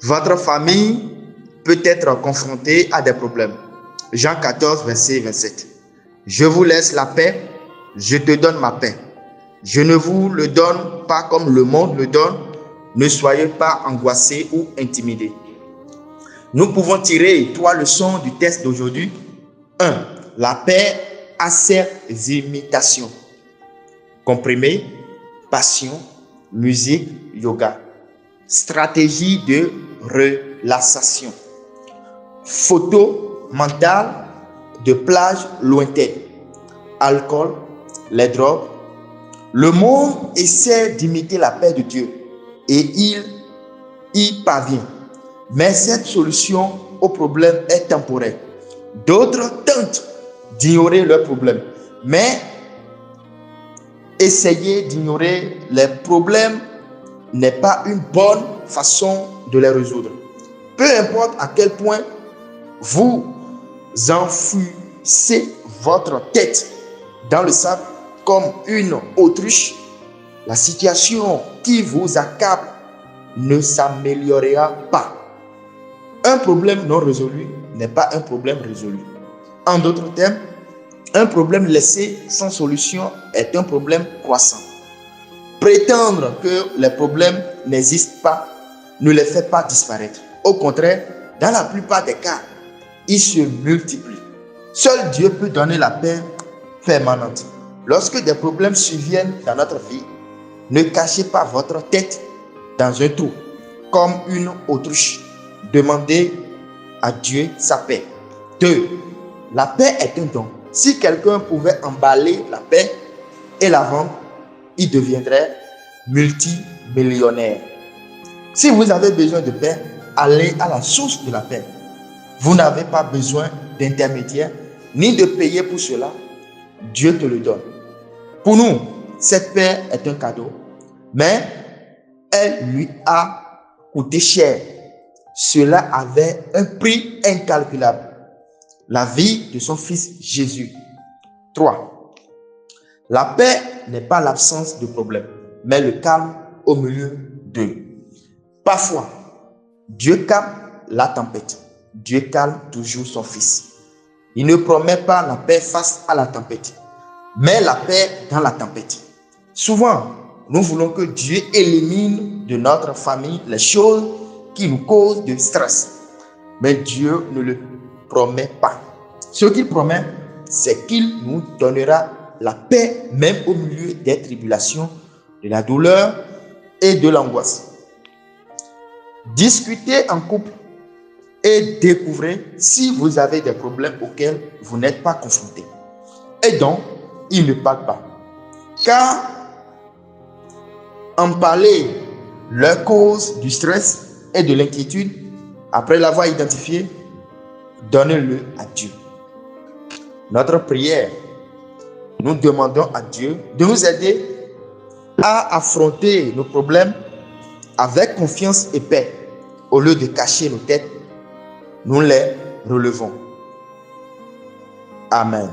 Votre famille peut être confrontée à des problèmes. Jean 14, verset 27. Je vous laisse la paix, je te donne ma paix. Je ne vous le donne pas comme le monde le donne. Ne soyez pas angoissés ou intimidés. Nous pouvons tirer 3 leçons du test d'aujourd'hui. 1. La paix a ses imitations. Comprimé, passion, musique, yoga. Stratégie de relaxation. Photo mentale de plage lointaine. Alcool, les drogues. Le monde essaie d'imiter la paix de Dieu et il y parvient. Mais cette solution au problème est temporaire. D'autres tentent d'ignorer leurs problèmes. Mais essayer d'ignorer les problèmes n'est pas une bonne façon de les résoudre. Peu importe à quel point vous enfoncez votre tête dans le sable comme une autruche, la situation qui vous accable ne s'améliorera pas. Un problème non résolu n'est pas un problème résolu. En d'autres termes, un problème laissé sans solution est un problème croissant. Prétendre que les problèmes n'existent pas ne les fait pas disparaître. Au contraire, dans la plupart des cas, ils se multiplient. Seul Dieu peut donner la paix permanente. Lorsque des problèmes surviennent dans notre vie, ne cachez pas votre tête dans un trou comme une autruche. Demandez à Dieu sa paix. 2. La paix est un don. Si quelqu'un pouvait emballer la paix et la vendre, il deviendrait multimillionnaire. Si vous avez besoin de paix, allez à la source de la paix. Vous n'avez pas besoin d'intermédiaire ni de payer pour cela. Dieu te le donne. Pour nous, cette paix est un cadeau, mais elle lui a coûté cher. Cela avait un prix incalculable. La vie de son fils Jésus. 3. La paix n'est pas l'absence de problème, mais le calme au milieu d'eux. Parfois, Dieu calme la tempête. Dieu calme toujours son fils. Il ne promet pas la paix face à la tempête, mais la paix dans la tempête. Souvent, nous voulons que Dieu élimine de notre famille les choses qui nous causent du stress. Mais Dieu ne le promet pas. Ce qu'il promet, c'est qu'il nous donnera la paix même au milieu des tribulations, de la douleur et de l'angoisse. Discutez en couple et découvrez si vous avez des problèmes auxquels vous n'êtes pas confrontés et dont il ne parle pas. Car en parler leur cause du stress et de l'inquiétude, après l'avoir identifié, donnez-le à Dieu. Notre prière, nous demandons à Dieu de nous aider à affronter nos problèmes avec confiance et paix. Au lieu de cacher nos têtes, nous les relevons. Amen.